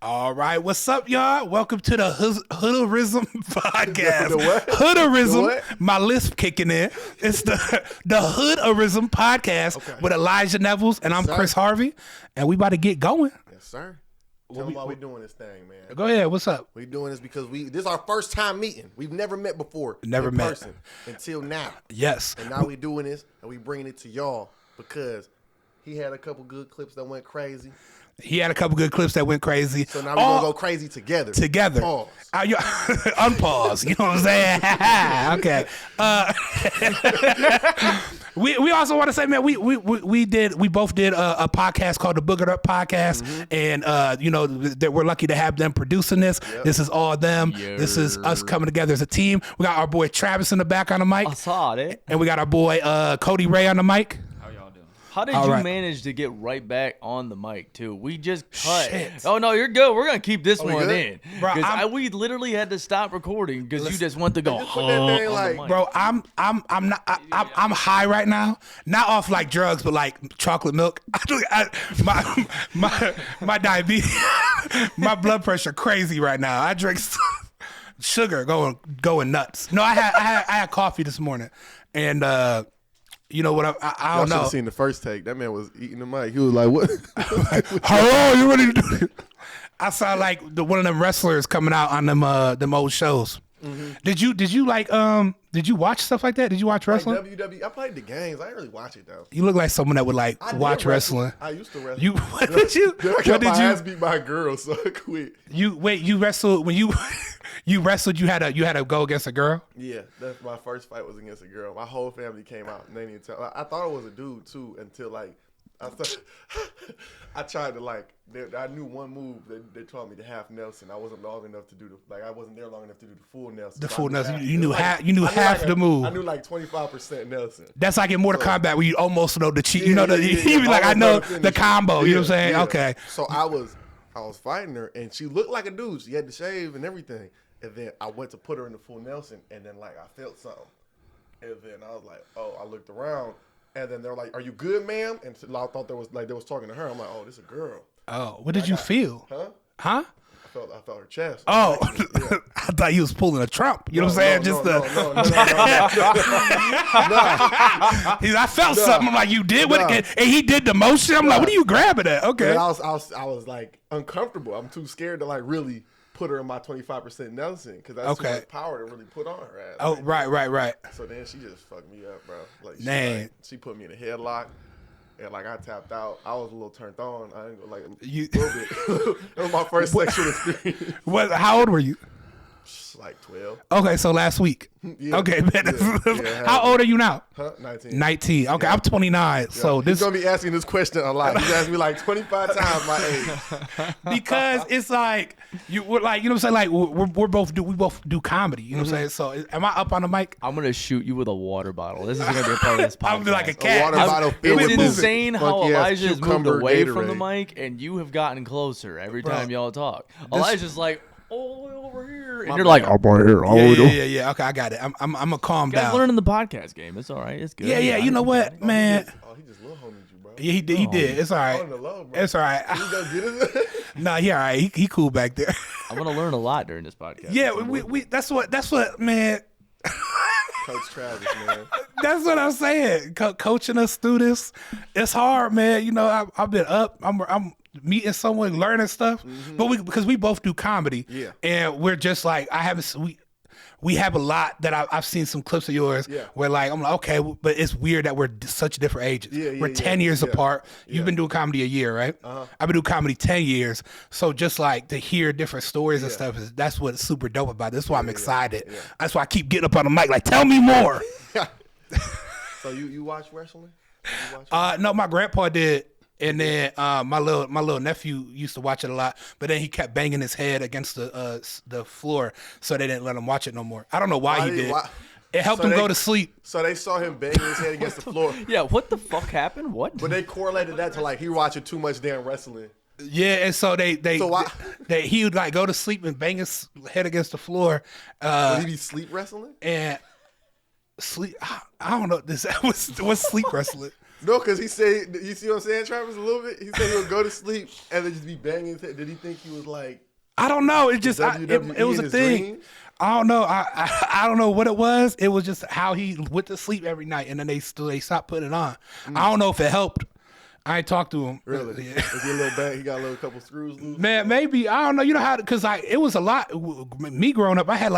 All right, what's up, y'all? Welcome to the Hoodarism podcast. The what? Hoodarism, The what? my lisp kicking in. It's the Hoodarism podcast with Elijah Nevels, and I'm sir. Chris Harvey, and we about to get going. Yes, sir. Tell them why we doing this thing, man. Go ahead, what's up? We doing this because this is our first time meeting. We've never met before. Never in met. person until now. Yes. And now we doing this, and we bringing it to y'all because he had a couple good clips that went crazy. He had a couple good clips that went crazy. So now we're going to go crazy together. Pause. Unpause. You know what I'm saying? Okay. We also want to say, man, we both did a podcast called the Boogered Up Podcast, and that we're lucky to have them producing this. Yep. This is all them. Yeah. This is us coming together as a team. We got our boy Travis in the back on the mic. I saw it. And we got our boy Cody Ray on the mic. How did you manage to get right back on the mic, too? We just cut. Shit. Oh, no, you're good. We're going to keep this one in. Because we literally had to stop recording because you just went to go, Bro, I'm high right now. Not off like drugs, but like chocolate milk. My diabetes, my blood pressure crazy right now. I drink sugar going nuts. No, I had coffee this morning. And you know what? I don't know. Should have seen the first take. That man was eating the mic. He was like, "What? Hello, you ready to do it?" I saw like one of them wrestlers coming out on them old shows. Mm-hmm. Did you watch stuff like that? Did you watch wrestling? Like WWE. I played the games. I didn't really watch it though. You look like someone that would watch wrestling. I used to wrestle. What did you? I got my ass beat by a girl, so I quit. You wrestled when you wrestled. You had to go against a girl. Yeah, my first fight was against a girl. My whole family came out and they didn't tell. I thought it was a dude too until like I tried to I knew one move that they taught me the half Nelson. I wasn't long enough to do I wasn't there long enough to do the full Nelson. The full Nelson. You knew half the move. I knew like 25% Nelson. That's like in Mortal Kombat where you almost know the cheat. You know you be like, I know the combo. You know what I'm saying? Yeah. Okay. So I was fighting her and she looked like a dude. She had the shave and everything. And then I went to put her in the full Nelson and then I felt something. And then I was like, oh, I looked around. And then they're like, "Are you good, ma'am?" And I thought they was talking to her. I'm like, "Oh, this is a girl." Oh, what did you feel? Huh? I felt her chest. Oh, I thought you was pulling a Trump. You know what I'm saying? No. I felt something. I'm like, "You did what?" And he did the motion. I'm like, "What are you grabbing at?" Okay. And I was like uncomfortable. I'm too scared to really put her in my 25% Nelson because that's too much power to really put on her ass. Oh, right. So then she just fucked me up, bro. She put me in a headlock, and I tapped out. I was a little turned on. I ain't gonna a little bit. That was my first sexual experience. How old were you? Like 12. Okay, so last week. Yeah. Okay, man. Yeah, how old are you now? 19. 19. Okay, yeah. I'm 29. Yeah. So He's gonna be asking this question a lot. He's asked me 25 times my age. Because it's we're you know what I'm saying? Like we both do comedy. You know what I'm saying? So am I up on the mic? I'm gonna shoot you with a water bottle. This is gonna be a part of this podcast. I'm like a cat. A water bottle. It's insane how Elijah has moved away Gatorade from the mic, and you have gotten closer every time y'all talk. Elijah's like, "Oh, over here," and you're like, "I'm right here." Yeah. Okay, I got it. I'm gonna calm down. Guys, learning the podcast game. It's all right. It's good. Yeah. You know what, man? He just little homies you, bro. Yeah, he did. It's all right. It's all right. Nah, he all right. He cool back there. I'm gonna learn a lot during this podcast. Yeah, we that's what man. Coach Travis, man. That's what I'm saying. Coaching us through this, it's hard, man. You know, I've been up. I'm meeting someone, learning stuff, but because we both do comedy, and we're just we have a lot that I've seen some clips of yours where I'm like, okay, but it's weird that we're such different ages. We're 10 years apart. You've been doing comedy a year, right? I've been doing comedy 10 years. So just to hear different stories and stuff, that's what's super dope about this. That's why I'm excited. That's why I keep getting up on the mic tell me more. So you watch wrestling? No, my grandpa did. And then my little nephew used to watch it a lot, but then he kept banging his head against the floor, so they didn't let him watch it no more. I don't know why he did. It helped him go to sleep. So they saw him banging his head against the floor. Yeah, what the fuck happened? What? But they correlated that to he watching too much damn wrestling. Yeah, and so he would go to sleep and bang his head against the floor. Would he be sleep wrestling? And sleep? I don't know. What's sleep wrestling? No, because he said, you see what I'm saying, Travis, a little bit? He said he would go to sleep and then just be banging his head. Did he think he was like... I don't know. It just, it was a thing. Dreams? I don't know. I don't know what it was. It was just how he went to sleep every night, and then they stopped putting it on. I don't know if it helped. I ain't talked to him. Really? Yeah. Is he a little bad? He got a little couple screws loose? Man, maybe. I don't know. You know how, because it was a lot. Me growing up, I had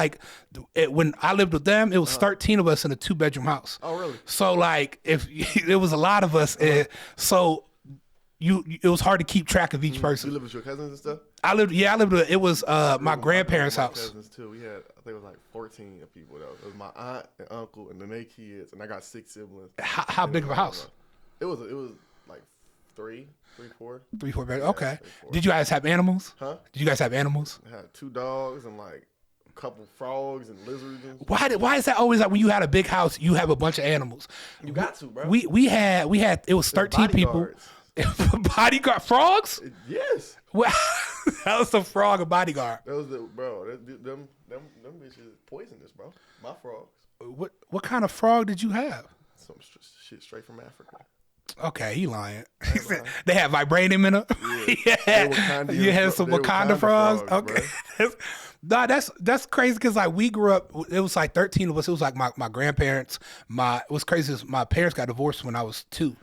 when I lived with them, it was 13 of us in a 2-bedroom house. Oh, really? So if it was a lot of us, so it was hard to keep track of each person. You lived with your cousins and stuff? I lived with, it was my grandparents' house. Cousins too. We had, I think it was like 14 people though. It was my aunt and uncle and then their kids, and I got 6 siblings. How big of a house? It was like 3, 4. 3, 4 bedrooms. Okay. 3, 4. Did you guys have animals? Huh? Did you guys have animals? I had 2 dogs and like a couple frogs and lizards. And why is that always like when you had a big house, you have a bunch of animals? You got to, bro. We had it was 13 people. Bodyguard frogs? Yes. Well, that was a frog, a bodyguard. That was them bitches poisonous, bro. My frogs. What kind of frog did you have? Some shit straight from Africa. Okay, he lying. They had vibranium in them. Yeah. You had some Wakanda frogs. Okay. Nah, that's crazy because we grew up. It was like 13 of us. It was like my grandparents. What's crazy is my parents got divorced when I was 2,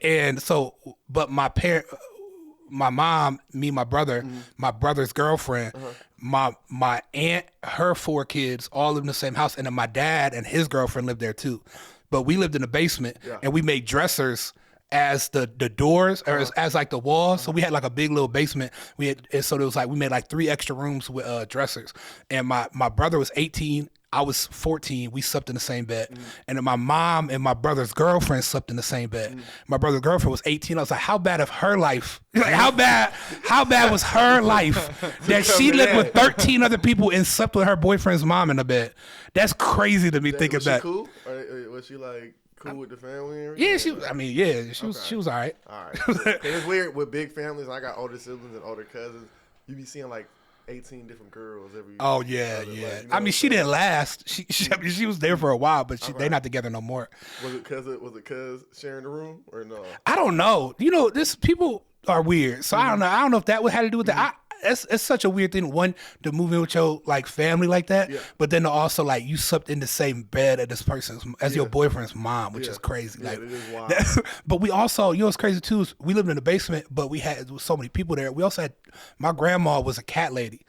and so but my mom, me, my brother, my brother's girlfriend, my aunt, her 4 kids, all live in the same house, and then my dad and his girlfriend lived there too. But we lived in the basement, and we made dressers as the doors or as like the walls. So we had like a big little basement. We made like 3 extra rooms with dressers. And my brother was 18. I was 14. We slept in the same bed. And then my mom and my brother's girlfriend slept in the same bed. My brother's girlfriend was 18. I was like, how bad of her life? Like how bad was her life that she lived with 13 other people and slept with her boyfriend's mom in the bed? That's crazy to me thinking that. Was she cool? Or was she like cool with the family and everything? Yeah, she was all right. All right. It's weird with big families. I got older siblings and older cousins. You be seeing like 18 different girls every. Oh yeah. Like, you know, she didn't last. She was there for a while, but they're not together no more. Was it cuz sharing the room or no? I don't know. You know, people are weird, so I don't know. I don't know if that had to do with that. It's such a weird thing, one, to move in with your family like that, but then to also you slept in the same bed as your boyfriend's mom, which is crazy. Yeah, it is wild. But we also, what's crazy too is we lived in the basement, but we had so many people there. We also had, my grandma was a cat lady.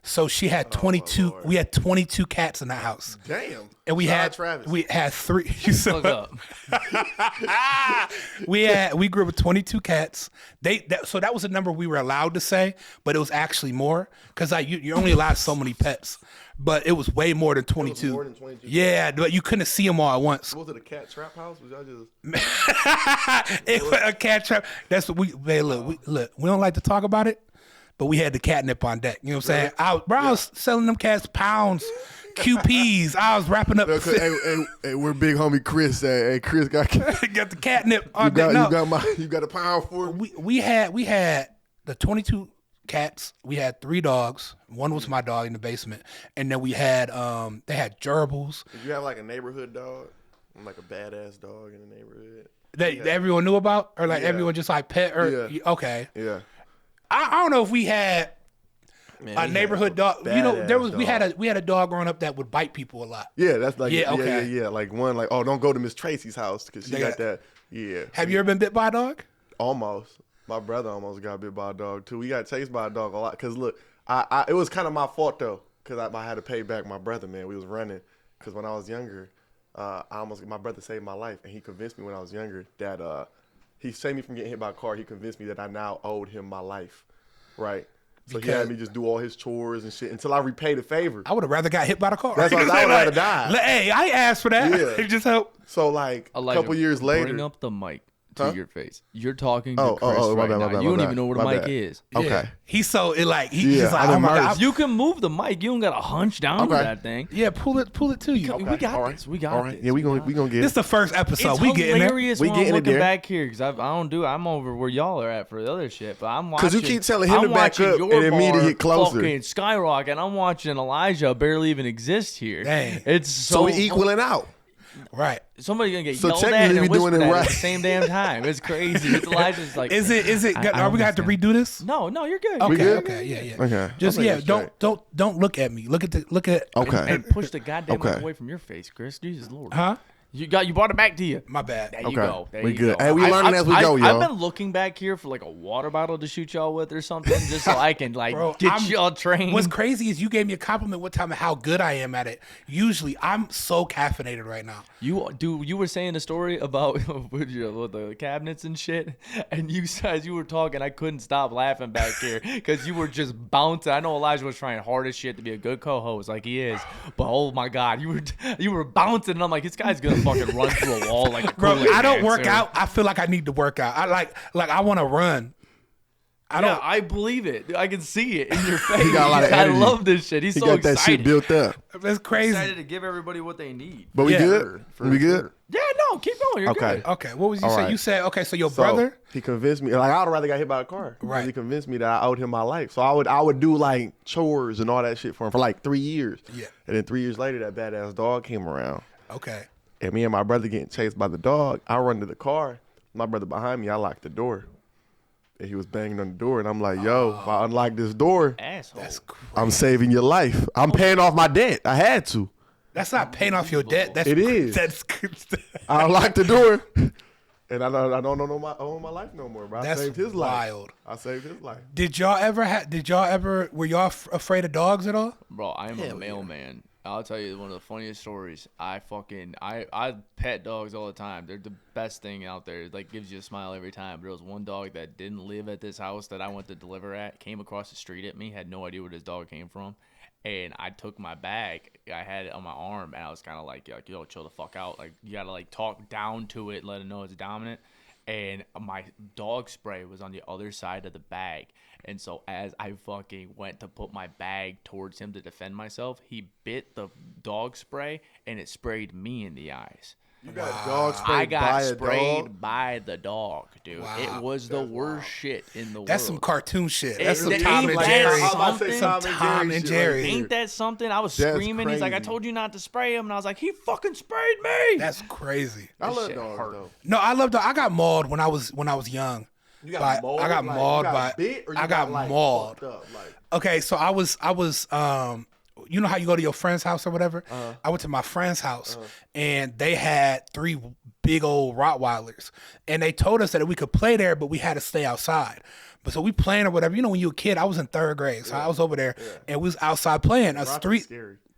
So she had 22. We had 22 cats in the house. Damn. And we had 3. Look up. we grew up with 22 cats. So that was a number we were allowed to say, but it was actually more because you're only allowed so many pets. But it was way more than 22. It was more than 22. Yeah, but you couldn't see them all at once. Was it a cat trap house? Was y'all just? It was a cat trap. That's what we don't like to talk about it. But we had the catnip on deck. You know what I'm saying? I was selling them cats pounds, QPs. I was wrapping up. Hey, we're big homie Chris. Hey, Chris got the catnip on deck. You got a pound for it? We had the 22 cats. We had 3 dogs. One was my dog in the basement. And then we had, they had gerbils. Did you have like a neighborhood dog? Like a badass dog in the neighborhood? That everyone knew about? Or everyone just pet? Or okay. Yeah. I don't know if we had a neighborhood dog. You know, we had a dog growing up that would bite people a lot. Yeah, that's like yeah. Like one, don't go to Miss Tracy's house because she got that. Yeah. Have you ever been bit by a dog? Almost. My brother almost got bit by a dog too. We got chased by a dog a lot. Cause look, it was kind of my fault though, cause I had to pay back my brother. Man, we was running. Cause when I was younger, my brother saved my life, and he convinced me when I was younger that he saved me from getting hit by a car. He convinced me that I now owed him my life, right? So he had me just do all his chores and shit until I repaid the favor. I would have rather got hit by the car. That's why I would have rather died. Hey, I asked for that. Yeah. It just helped. So Elijah, a couple years later. Bring up the mic to your face. You're talking to Chris right now. You don't even know what a mic is. Okay. Yeah. He's so just like, oh my God. You can move the mic. You don't got to hunch down to that thing. Yeah, pull it to you. Okay. We got this. We got this. Yeah, we gonna get this is the first episode. It's we getting hilarious when I'm looking back here because I'm over where y'all are at for the other shit. But I'm watching. Because you keep telling him to back up and then me to get closer. Fucking skyrocket. I'm watching Elijah barely even exist here. Dang. It's so we equaling out. Right. Somebody's gonna get yelled at and whispered at the same damn time. It's crazy. Elijah's like, is it? Are we gonna have to redo this? No, you're good. Okay, yeah. Okay. Just don't look at me. Look at. Okay. And push the goddamn mic away from your face, Chris. Jesus Lord. Huh? You brought it back to you. My bad. There you go. We good. Hey, we learning as we go, y'all. I've been looking back here for like a water bottle to shoot y'all with or something, just so I can get y'all trained. What's crazy is you gave me a compliment one time of how good I am at it. Usually, I'm so caffeinated right now. You were saying a story about with the cabinets and shit, and you guys were talking. I couldn't stop laughing back here because you were just bouncing. I know Elijah was trying hard as shit to be a good co-host, like he is, but oh my god, you were bouncing, and I'm like, this guy's gonna fucking run through a wall like a bro. I don't work out. I feel like I need to work out. I like I want to run. I believe it. I can see it in your face. He got a lot of energy. I love this shit. He's so excited. That shit built up. That's crazy. Excited to give everybody what they need. But we good? We good? Yeah, no, keep going. You're good. Okay, what was you saying? You said, okay, so your brother? He convinced me. Like, I would rather got hit by a car. Right. He convinced me that I owed him my life. So I would do, like, chores and all that shit for him for, like, 3 years. Yeah. And then 3 years later, that badass dog came around. Okay. And me and my brother getting chased by the dog. I run to the car. My brother behind me, I locked the door. And he was banging on the door. And I'm like, yo, if I unlock this door, that's crazy. I'm saving your life. I'm paying off my debt. I had to. That's not paying off your debt. It is. I unlocked the door. And I don't own my life no more, bro. I saved his life. I saved his life. Were y'all afraid of dogs at all? Bro, I am a mailman. I'll tell you one of the funniest stories. I pet dogs all the time. They're the best thing out there. It gives you a smile every time. But there was one dog that didn't live at this house that I went to deliver at. Came across the street at me. Had no idea where this dog came from. And I took my bag. I had it on my arm, and I was kind of like, yo, chill the fuck out. Like, you got to, talk down to it, let it know it's dominant. And my dog spray was on the other side of the bag. And so as I fucking went to put my bag towards him to defend myself, he bit the dog spray, and it sprayed me in the eyes. You got dog sprayed I got by a sprayed dog? by the dog, dude. Wow. It was the worst shit in the world. That's some cartoon shit. That's some Ain't Tom and that Jerry. something? Tom and Jerry. Ain't that something? I was screaming. He's like, I told you not to spray him. And I was like, he fucking sprayed me. That's crazy. I love dogs, though. No, I love dogs. I got mauled when I was young. You got mauled? I got mauled by. I got mauled. Okay, so I was you know how you go to your friend's house or whatever? I went to my friend's house, and they had 3 big old Rottweilers. And they told us that we could play there, but we had to stay outside. But so we playing or whatever. You know, when you were a kid, I was in 3rd grade. So I was over there, and we was outside playing. Us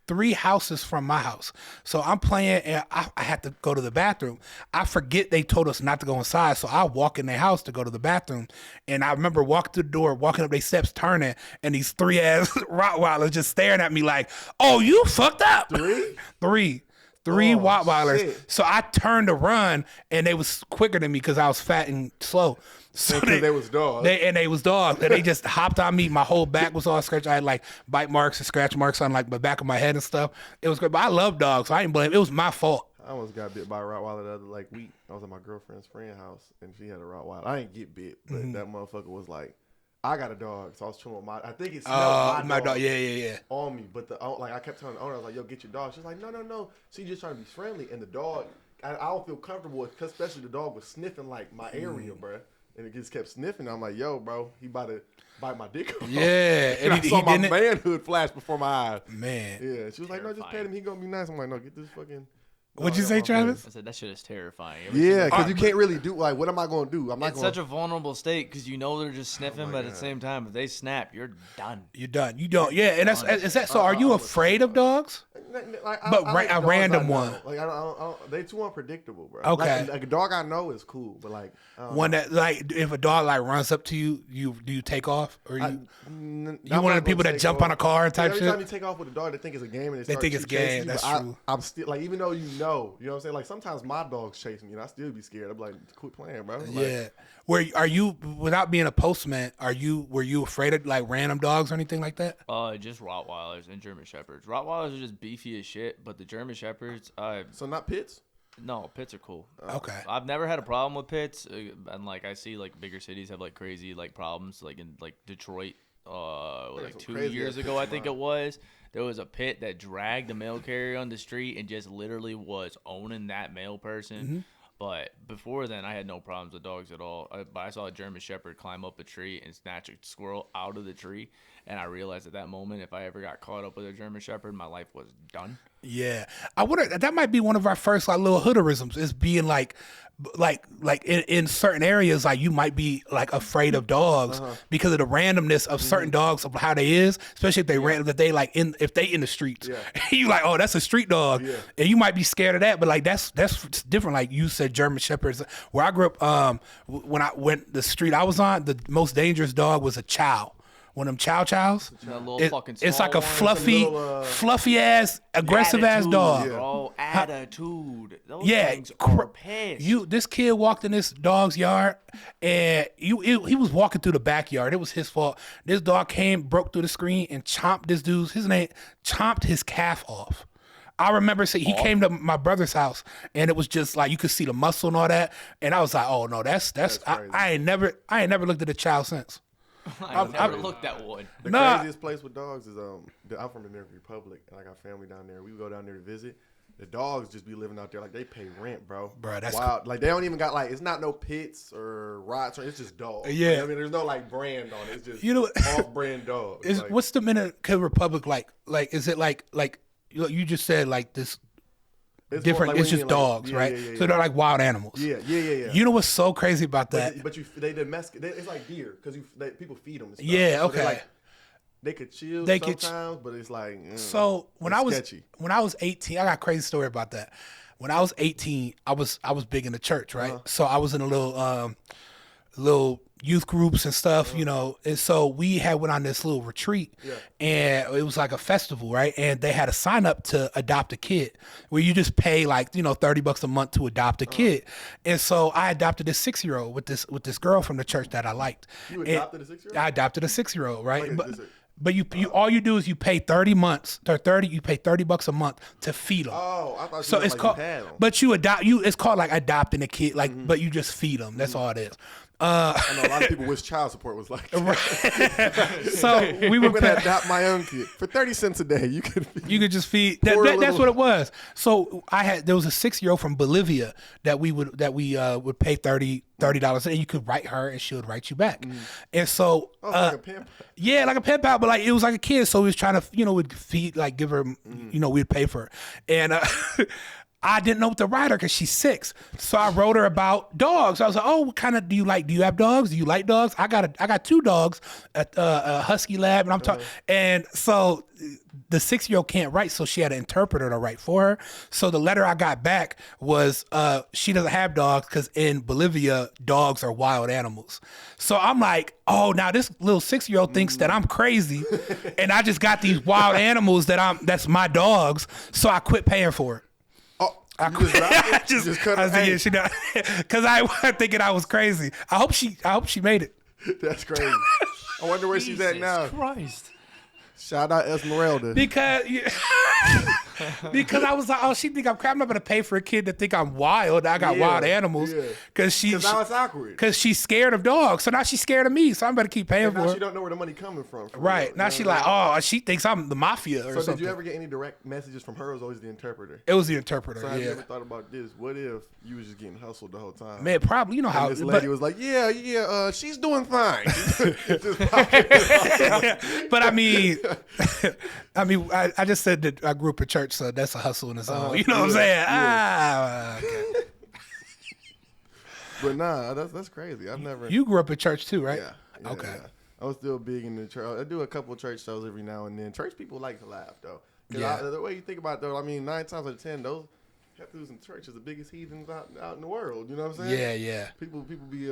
3 houses from my house. So I'm playing, and I had to go to the bathroom. I forget they told us not to go inside, so I walk in their house to go to the bathroom. And I remember walking to the door, walking up their steps, turning, and these 3-ass Rottweilers just staring at me like, oh, you fucked up. 3 Rottweilers. Shit. So I turned to run, and they was quicker than me because I was fat and slow. So they was dogs. They was dogs. And they just hopped on me. My whole back was all scratched. I had bite marks and scratch marks on the back of my head and stuff. It was good. But I love dogs, so I didn't blame it. It was my fault. I almost got bit by a Rottweiler the other week. I was at my girlfriend's friend's house, and she had a Rottweiler. I didn't get bit, but that motherfucker was like, I got a dog, so I was chilling with I think it smelled my dog. Yeah. On me, but I kept telling the owner, I was like, yo, get your dog. She's like, no. She's just trying to be friendly, and the dog, I don't feel comfortable with, especially the dog was sniffing my area, bro. And it just kept sniffing. I'm like, yo, bro, he about to bite my dick off. Yeah. And I saw my manhood flash before my eyes. Man. Yeah. She was like, no, just pet him. He gonna be nice. I'm like, no, get this fucking. What'd you say, Travis? I said that shit is terrifying. Yeah, because you can't really do what am I going to do? It's such a vulnerable state because you know they're just sniffing, but at the same time, if they snap, you're done. You're done. You don't. Yeah, and is that so? Are you afraid of dogs? A random one. They too unpredictable, bro. Okay. Like a dog I know is cool, but one that if a dog runs up to you, do you take off or you one of the people that jump on a car and type shit? Every time you take off with a dog, they think it's a game and they think it's a game. That's true. I'm still even though you know what I'm saying. Sometimes my dogs chase me and I still be scared. I'm like, quit playing, bro. Yeah. Are you without being a postman? Were you afraid of random dogs or anything like that? Just Rottweilers and German Shepherds. Rottweilers are just beefy as shit, but the German Shepherds, so not pits. No, pits are cool. Okay. I've never had a problem with pits, and I see bigger cities have crazy problems, in Detroit. like 2 years ago, I think it was. There was a pit that dragged a mail carrier on the street and just literally was owning that mail person. But before then, I had no problems with dogs at all. But I saw a German Shepherd climb up a tree and snatch a squirrel out of the tree. And I realized at that moment, if I ever got caught up with a German Shepherd, my life was done. Yeah. I wonder, that might be one of our first like little Hoodarisms, is being like in certain areas, like you might be like afraid of dogs because of the randomness of certain dogs, of how they is, especially if they random, that they like if they in the streets. You like, oh, that's a street dog, and you might be scared of that, but like that's different. Like you said, German Shepherds. Where I grew up, when I went the street I was on, the most dangerous dog was a chow. One of them chow chows. It's like a fluffy ass, aggressive ass dog. Bro, attitude. Those things are pissed. This kid walked in this dog's yard, and he was walking through the backyard. It was his fault. This dog broke through the screen, and chomped chomped his calf off. I remember he came to my brother's house, and it was just like you could see the muscle and all that. And I was like, oh no, that's I ain't never looked at a chow since. I've never looked at one. The craziest place with dogs is I'm from the Dominican Republic, and I got family down there. We would go down there to visit. The dogs just be living out there like they pay rent, bro. Bro, that's wild. Like they don't even got like, it's not no pits or rots, or it's just dogs. Yeah, like, I mean, there's no like brand on it. It's just off-brand dogs. What's the Dominican Republic like? Like, is it like you just said like this? It's different. Like, it's just dogs, right? So they're like wild animals. Yeah. You know what's so crazy about that? But they domesticate. It's like deer because people feed them. And stuff. Yeah. So okay. They could chill sometimes, but it's like so when I was 18, I got a crazy story about that. When I was 18, I was big in the church, right? So I was in a little youth groups and stuff, you know, and so we went on this little retreat, and it was like a festival, right? And they had a sign up to adopt a kid, where you just pay like $30 a month to adopt a kid. And so I adopted this 6-year-old with this girl from the church that I liked. You adopted a 6-year-old? I adopted a 6-year-old, right? But you all you do is you pay 30 months or 30. You pay $30 a month to feed them. Oh, I thought so it's called. But it's called like adopting a kid, like, but you just feed them. That's all it is. I know a lot of people wish child support was like that. So we were gonna adopt my own kid for 30 cents a day. You could just feed. That's what it was. So there was a 6-year-old from Bolivia that we would pay $30, and you could write her, and she would write you back. And so like a pen pal. Yeah, like a pen pal, but like it was like a kid. So we was trying to we'd feed, like give her, we'd pay for her, and. I didn't know what to write her because she's 6. So I wrote her about dogs. I was like, oh, what kind of do you like? Do you have dogs? Do you like dogs? I got 2 dogs, a husky lab, and I'm talking. And so the 6-year-old can't write, so she had an interpreter to write for her. So the letter I got back was she doesn't have dogs because in Bolivia, dogs are wild animals. So I'm like, oh, now this little 6-year-old thinks that I'm crazy, and I just got these wild animals that's my dogs. So I quit paying for it. I just cut her. Because I was thinking I was crazy. I hope she made it. That's crazy. I wonder where she's at now. Christ. Shout out Esmeralda. Because I was like, oh, she think I'm crazy. I'm not gonna pay for a kid to think I'm wild. I got wild animals. Because now it's awkward. Because she's scared of dogs. So now she's scared of me. So I'm gonna keep paying for her. Now she don't know where the money coming from. Right. Now she like, oh, she thinks I'm the mafia or something. So did you ever get any direct messages from her, or was it always the interpreter? It was the interpreter. So have you ever thought about this? What if you was just getting hustled the whole time? Man, probably. You know how this lady was like, she's doing fine. But I mean, I just said that I grew up in church, so that's a hustle in its own. You know what I'm saying? Okay. But nah, that's crazy. I've never. You grew up in church too, right? Yeah. Okay. Yeah. I was still big in the church. I do a couple of church shows every now and then. Church people like to laugh though. The way you think about it, though, I mean, 9 times out of 10, those Hindus in church is the biggest heathens out in the world. You know what I'm saying? Yeah. People be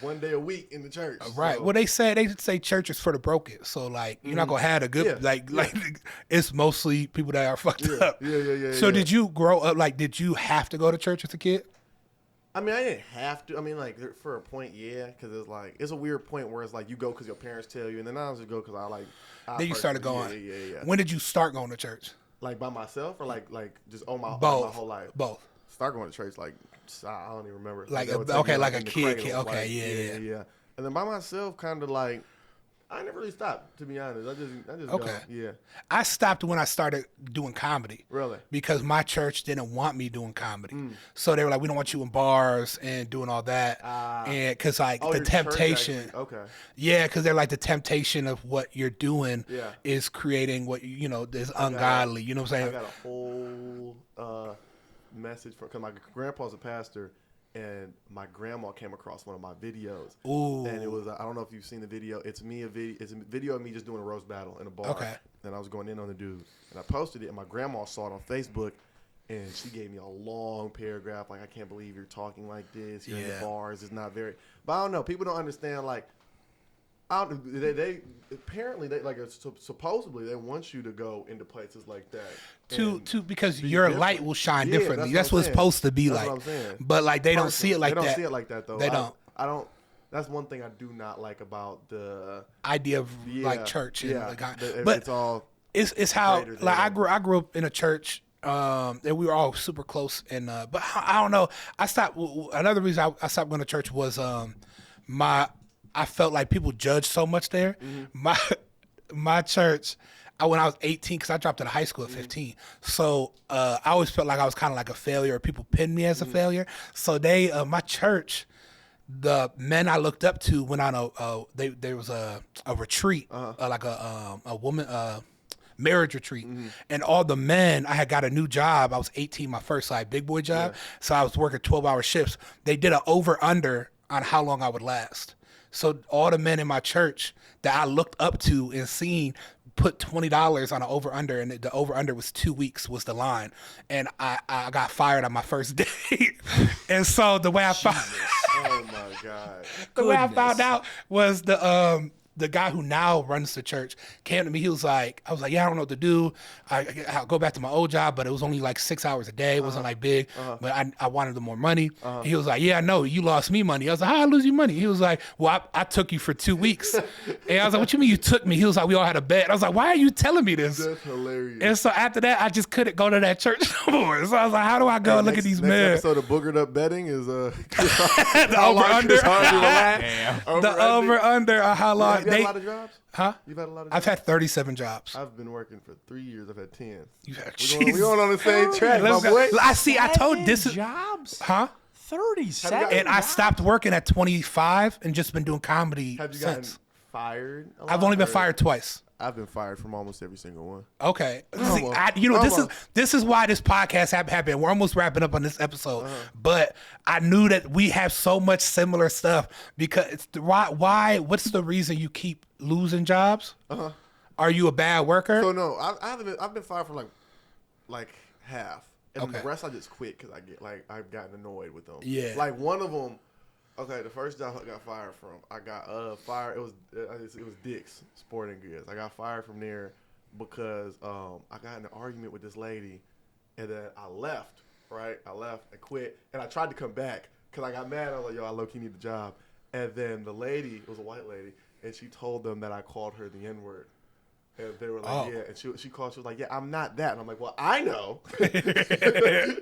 one day a week in the church. Right. So. Well, they say church is for the broken. So like you're not gonna have a good like it's mostly people that are fucked up. Yeah. So did you grow up did you have to go to church as a kid? I mean, I didn't have to. I mean, like for a point, because it's a weird point where it's like you go because your parents tell you, and then I just go because Then you started going. Yeah. When did you start going to church? Like by myself or like just on my whole life? Both. Start going to church I don't even remember. Like a kid. Okay, yeah. And then by myself, kind of like I never really stopped, to be honest. I just Okay. go. Yeah. I stopped when I started doing comedy. Really? Because my church didn't want me doing comedy. So they were like, we don't want you in bars and doing all that. And because like the your temptation. church actually, okay. Yeah, because they're like the temptation of what you're doing Yeah. is creating what, is ungodly. You know what I'm saying? I got a whole message from, because my grandpa's a pastor, and my grandma came across one of my videos. Ooh. And it was, I don't know if you've seen the video. It's a video of me just doing a roast battle in a bar. Okay. And I was going in on the dude. And I posted it, and my grandma saw it on Facebook, and she gave me a long paragraph, like, I can't believe you're talking like this. You're in the bars. It's not very, but I don't know. People don't understand, like, they apparently supposedly they want you to go into places like that because your light will shine differently. That's what it's supposed to be like. What I'm saying. But like they don't see it like that. They don't see it like that though. They don't. I don't. That's one thing I do not like about the idea of like church. And but it's all. It's how like I grew up in a church. And we were all super close. And but I don't know. I stopped. Another reason I stopped going to church was I felt like people judged so much there. My church, when I was 18, because I dropped out of high school at 15. So I always felt like I was kind of like a failure. People pinned me as a failure. So my church, the men I looked up to went on there was a retreat, like a woman marriage retreat, and all the men, I had got a new job. I was 18, my first like big boy job. So I was working 12-hour shifts. They did an over under on how long I would last. So all the men in my church that I looked up to and seen put $20 on an over-under, and the over-under was 2 weeks was the line. And I got fired on my first day. And so the way I found oh my God. The way I found out was the guy who now runs the church came to me. He was like, I was like, yeah, I don't know what to do. I'll go back to my old job, but it was only like 6 hours a day. It wasn't like big, but I wanted the more money. He was like, yeah, I know, you lost me money. I was like, how I lose you money? He was like, well, I took you for 2 weeks. And I was like, what you mean you took me? He was like, we all had a bet. I was like, why are you telling me this? That's hilarious. And so after that, I just couldn't go to that church no more. So I was like, how do I go and look at these men? Next episode of Boogered Up Betting is the over-under. The over-under, how long. Have you had a lot of jobs? Huh? You've had a lot of jobs? I've had 37 jobs. I've been working for 3 years. I've had 10. We're going on the same track, my boy. I see. I told this is jobs. Huh? 37. And I stopped working at 25 and just been doing comedy Have you since. gotten fired? I've only been fired twice. I've been fired from almost every single one. Okay. See, this is why this podcast happened. We're almost wrapping up on this episode, but I knew that we have so much similar stuff because it's why. What's the reason you keep losing jobs? Are you a bad worker? So no, I've been fired from like half, and the rest I just quit because I've gotten annoyed with them. Yeah. Like one of them. Okay, the first job I got fired from, I got fired. It was Dick's Sporting Goods. I got fired from there because I got in an argument with this lady, and then I left. Right, I left, I quit, and I tried to come back because I got mad. I was like, "Yo, I low-key need the job," and then the lady, it was a white lady, and she told them that I called her the N-word. And they were like, yeah. And she called. She was like, yeah, I'm not that. And I'm like, well, I know. That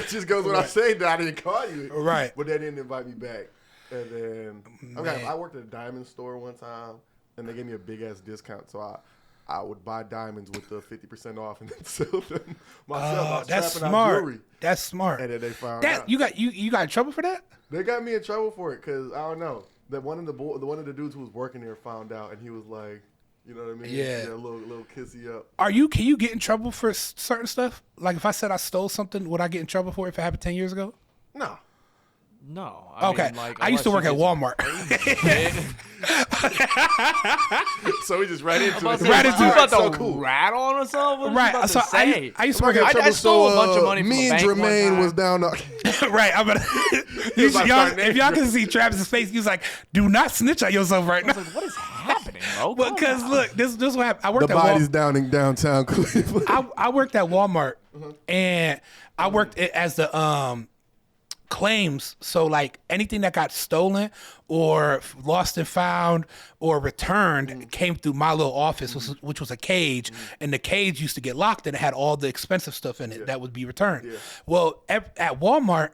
just goes without saying that I didn't call you. Right. But they didn't invite me back. And then I worked at a diamond store one time, and they gave me a big-ass discount. So I would buy diamonds with the 50% off and then sell them myself. That's smart. That's smart. And then they found out. You got in trouble for that? They got me in trouble for it because, I don't know, that one of the dudes who was working there found out, and he was like, you know what I mean? Yeah. A little kissy up. Can you get in trouble for certain stuff? Like if I said I stole something, would I get in trouble for it if it happened 10 years ago? No. No. Okay. I used to work at Walmart. So we just right into it. Right into it. About so to cool. rat on or something? What right. So I used to work at I stole a bunch of money from me a and bank Jermaine was down the right. I'm gonna if y'all can see Travis's face, he's like, do not snitch on yourself right now. I was like, what is happening, bro? Because look, this is what happened. I worked the at body's down in downtown Cleveland. I worked at Walmart and I worked as the claims. So like anything that got stolen or lost and found or returned came through my little office, which was a cage, and the cage used to get locked and it had all the expensive stuff in it that would be returned. Well, at Walmart,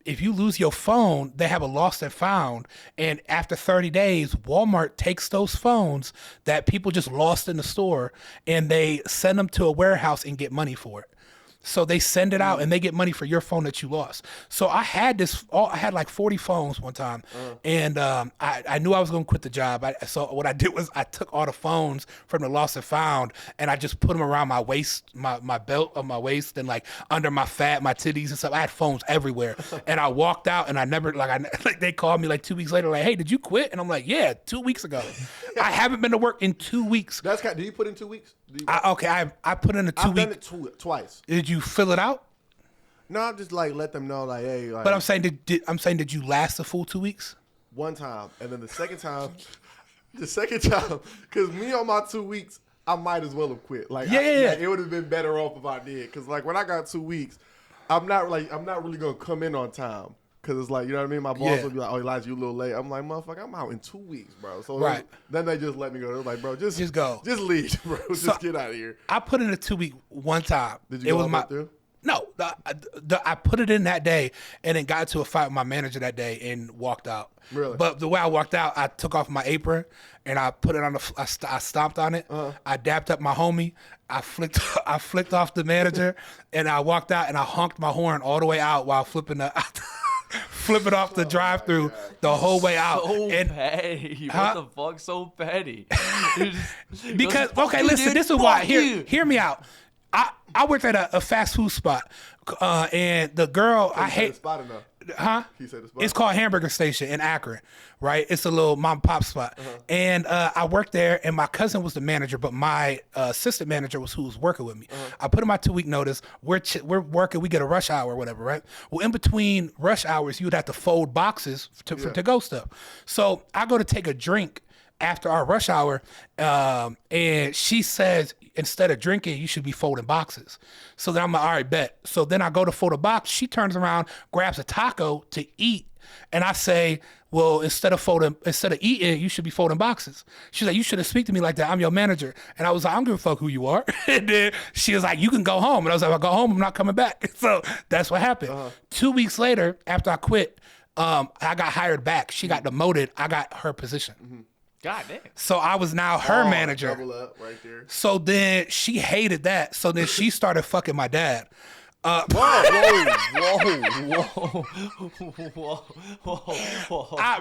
if you lose your phone, they have a lost and found. And after 30 days, Walmart takes those phones that people just lost in the store and they send them to a warehouse and get money for it. So they send it out and they get money for your phone that you lost. So I had I had like 40 phones one time, and I knew I was going to quit the job. So what I did was I took all the phones from the lost and found, and I just put them around my waist, my belt of my waist, and like under my my titties and stuff. I had phones everywhere, and I walked out, and I never like they called me like 2 weeks later, like, hey, did you quit? And I'm like, yeah, 2 weeks ago. I haven't been to work in 2 weeks. Did you put in 2 weeks? I put in a 2 week. I've done it twice. Did you fill it out? No, I'm just like let them know like, hey. Like, but I'm saying, did you last the full 2 weeks? One time, and then the second time, because me on my 2 weeks, I might as well have quit. Like, yeah. It would have been better off if I did. Because like when I got 2 weeks, I'm not really gonna come in on time. Cause it's like, you know what I mean? My boss would be like, oh, Elijah, you a little late. I'm like, motherfucker, I'm out in 2 weeks, bro. So then they just let me go. They're like, bro, just go. Just leave, bro. Just get out of here. I put in a 2 week one time. Did you go through? No, I put it in that day and then got into a fight with my manager that day and walked out. Really? But the way I walked out, I took off my apron and I put it on I stomped on it. I dapped up my homie. I flicked off the manager and I walked out and I honked my horn all the way out while flipping off the drive-through the whole way out. So petty. What the fuck? So petty. Because listen, this is why. Hear me out. I worked at a fast food spot, and the girl I hate. Spot enough. Huh? He said the spot. It's called Hamburger Station in Akron, right? It's a little mom and pop spot, and I worked there. And my cousin was the manager, but my assistant manager was who was working with me. I put in my 2 week notice. We're working. We get a rush hour or whatever, right? Well, in between rush hours, you'd have to fold boxes for to-go stuff. So I go to take a drink after our rush hour, and she says, instead of drinking, you should be folding boxes. So then I'm like, all right, bet. So then I go to fold a box. She turns around, grabs a taco to eat. And I say, well, instead of eating, you should be folding boxes. She's like, you shouldn't speak to me like that. I'm your manager. And I was like, I don't give a fuck who you are. And then she was like, you can go home. And I was like, if I go home, I'm not coming back. So that's what happened. 2 weeks later, after I quit, I got hired back. She got demoted. I got her position. God damn. So I was now her manager. Double up right there. So then she hated that. So then she started fucking my dad. Whoa.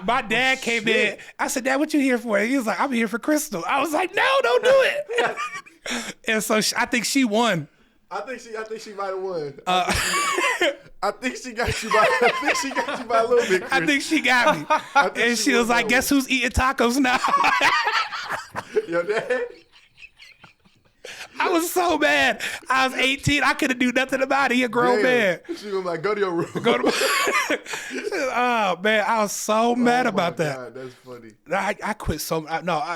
My dad came in. I said, Dad, what you here for? He was like, I'm here for Crystal. I was like, no, don't do it. And so I think she won. I think she might have won. I think she got you by a little bit, Chris. I think she got me. And she was like, guess who's eating tacos now? Your dad? I was so mad. I was 18. I couldn't do nothing about it. He a grown man. She was like, go to your room. Oh, man. I was so mad about that. God, that's funny. I quit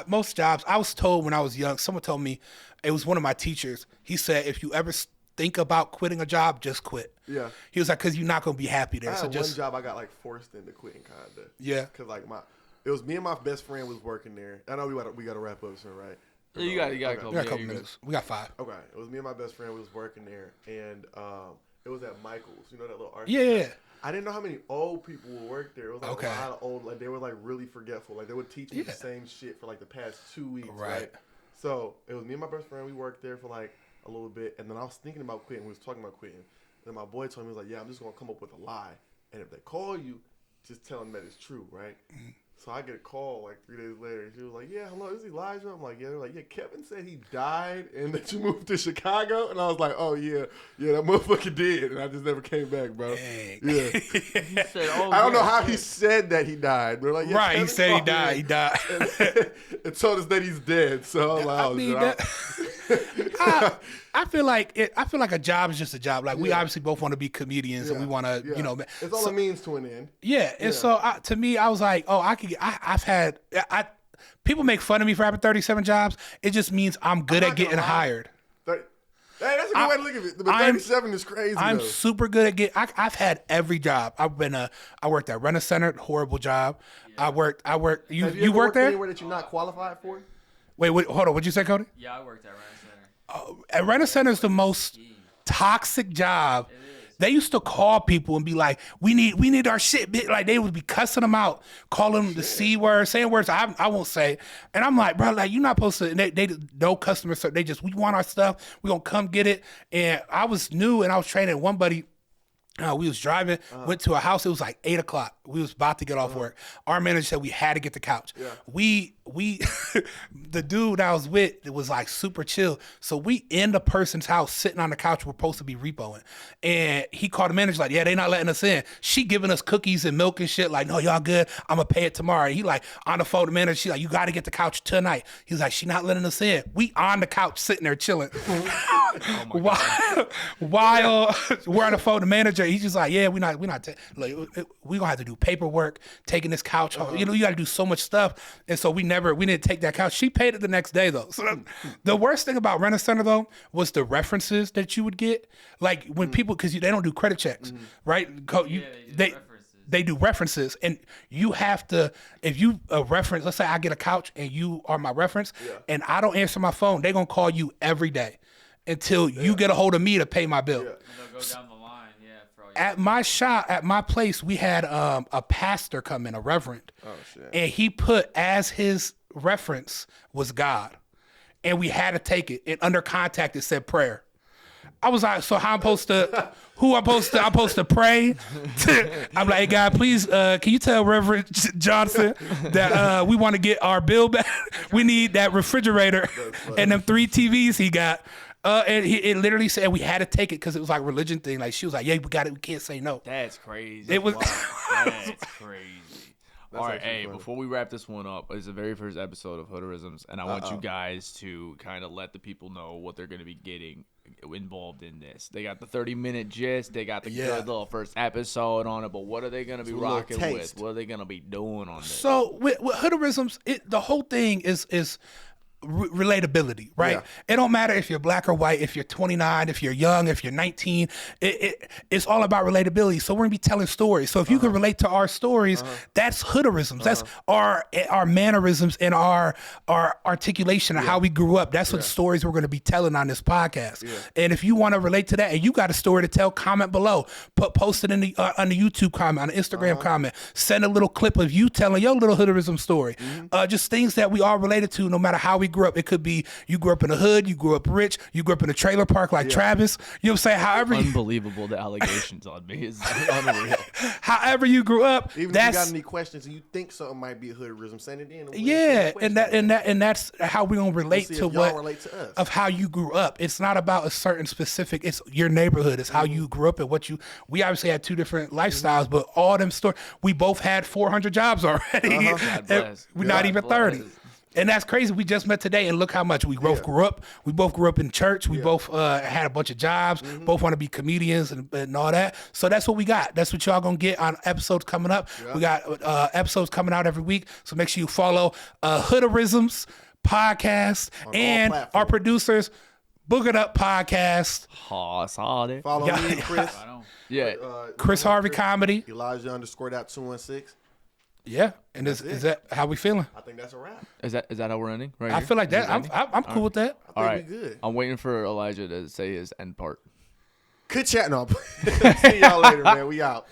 most jobs. I was told when I was young, someone told me, it was one of my teachers. He said, if you ever think about quitting a job, just quit. Yeah. He was like, because you're not going to be happy there. I So had just one job I got like forced into quitting, kind of. Yeah. Because like it was me and my best friend was working there. I know we got to wrap up soon, right? You got a couple. We got a couple minutes. We got 5. Okay. It was me and my best friend. We was working there, and it was at Michael's. You know that little art. Yeah. I didn't know how many old people would work there. It was like a lot of old. Like they were like really forgetful. Like they would teach me the same shit for like the past 2 weeks. Right. So it was me and my best friend. We worked there for like a little bit, and then I was thinking about quitting. We was talking about quitting. Then my boy told me, he was like, yeah, I'm just gonna come up with a lie, and if they call you, just tell them that it's true, right? Mm-hmm. So I get a call like 3 days later. She was like, yeah, hello, this is Elijah. I'm like, yeah. They're like, yeah, Kevin said he died and that you moved to Chicago. And I was like, oh, yeah, that motherfucker did. And I just never came back, bro. Dang. Yeah. He said, I don't know how he said that he died. They're like, yeah, right, Kevin he said he died. He died. And told us that he's dead. So I mean, I feel like a job is just a job. Like we obviously both want to be comedians and we want to, you know. It's all it means to an end. Yeah, and so to me, I was like, oh, people make fun of me for having 37 jobs. It just means I'm good at getting hired. Hey, that's a good way to look at it. But 37 is crazy. I'm though. super good at getting. I've had every job. I worked at Rent-A-Center, horrible job. Yeah. I worked. You worked there? Anywhere that you're not qualified for? Wait, hold on. What'd you say, Cody? Yeah, I worked at Rent-A-Center. At Rent-A-Center is the most toxic job. They used to call people and be like, we need our shit, bitch. Like they would be cussing them out, calling them the C word, saying words I won't say. And I'm like, bro, like you're not supposed to. And they no customer service. They just, we want our stuff. We gonna come get it. And I was new and I was training one buddy. We was driving, went to a house. It was like 8 o'clock. We was about to get off work. Our manager said we had to get the couch. Yeah. We the dude I was with, it was like super chill. So we in the person's house sitting on the couch. We're supposed to be repoing. And he called the manager like, yeah, they not letting us in. She giving us cookies and milk and shit. Like, no, y'all good. I'm going to pay it tomorrow. And he like on the phone to the manager. She like, you got to get the couch tonight. He's like, she not letting us in. We on the couch sitting there chilling. While we're on the phone to the manager, he's just like, yeah, we not like we gonna have to do paperwork, taking this couch. You know, you got to do so much stuff, and so we didn't take that couch. She paid it the next day though. So the worst thing about Rent a Center though was the references that you would get, like when people, because they don't do credit checks, right? They do references, and you have to, if you reference, let's say I get a couch and you are my reference, and I don't answer my phone, they're gonna call you every day until you get a hold of me to pay my bill. And they'll go down the line, At my shop, at my place, we had a pastor come in, a reverend, and he put as his reference was God, and we had to take it. And under contact, it said prayer. I was like, so how I'm supposed to? I'm supposed to pray? I'm like, hey God, please, can you tell Reverend Johnson that we want to get our bill back? We need that refrigerator and them 3 TVs he got. And it literally said we had to take it because it was like a religion thing. Like she was like, yeah, we got it. We can't say no. That's crazy. It was. That's crazy. That's all right, hey, funny. before we wrap this one up, it's the very first episode of Hoodarisms, and I want you guys to kind of let the people know what they're going to be getting involved in this. They got the 30-minute gist. They got the good little first episode on it, but what are they going to be rocking with? What are they going to be doing on this? So with Hoodarisms, the whole thing is relatability, right? It don't matter if you're black or white, if you're 29, if you're young, if you're 19, it's all about relatability. So we're gonna be telling stories. So if you can relate to our stories, that's Hoodarisms. That's our mannerisms and our articulation of how we grew up. That's what stories we're gonna be telling on this podcast. And if you want to relate to that and you got a story to tell, comment below. Post it in the on the YouTube comment, on the Instagram comment. Send a little clip of you telling your little Hoodarism story. Just things that we all related to, no matter how we grew up. It could be you grew up in the hood, you grew up rich, you grew up in a trailer park like Travis. You know what I'm saying? However, unbelievable the allegations on me is unreal. However you grew up, even if you got any questions and you think something might be a Hoodarism, send it in. And that's how we gonna relate to relate to us. Of how you grew up. It's not about a certain specific. It's your neighborhood. It's how you grew up and what you. We obviously had 2 different lifestyles, but all them stories. We both had 400 jobs already. We're not even 30. And that's crazy. We just met today, and look how much we both grew up. We both grew up in church. We both had a bunch of jobs. Both want to be comedians and all that. So that's what we got. That's what y'all gonna get on episodes coming up. We got episodes coming out every week. So make sure you follow Hoodarisms podcast and our producers, Boogered Up Podcast. Saw it. Follow me, Chris. Chris Harvey Comedy. Elijah_216. Yeah, and is that how we feeling? I think that's a wrap. Is that how we're ending? Right. I feel like that. I'm cool with that. I think we good. I'm waiting for Elijah to say his end part. Good chat. No, see y'all later, man. We out.